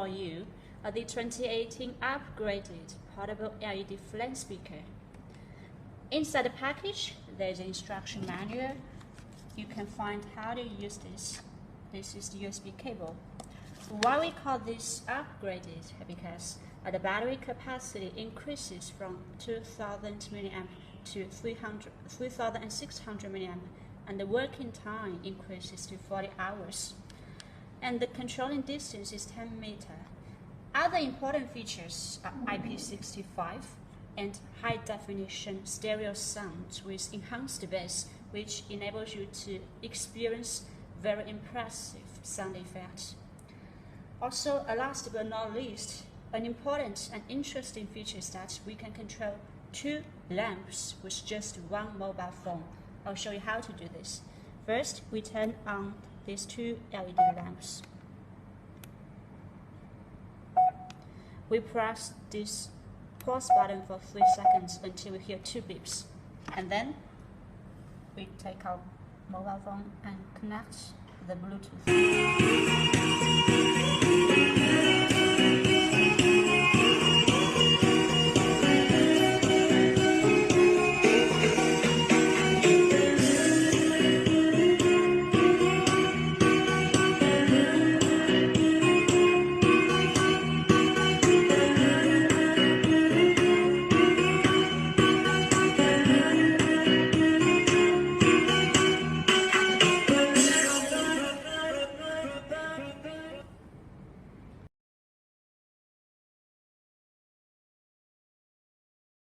you the 2018 upgraded portable LED flame speaker. Inside the package, there's an instruction manual. You can find how to use this. This is the USB cable. Why we call this upgraded? Because the battery capacity increases from 2000 mAh to 3600 mAh, and the working time increases to 40 hours. And the controlling distance is 10 meters. Other important features are IP65 and high-definition stereo sound with enhanced bass, which enables you to experience very impressive sound effects. Also, last but not least, an important and interesting feature is that we can control 2 lamps with just 1 mobile phone. I'll show you how to do this. First, we turn on these 2 LED lamps. We press this pause button for 3 seconds until we hear 2 beeps. And then we take our mobile phone and connect the Bluetooth.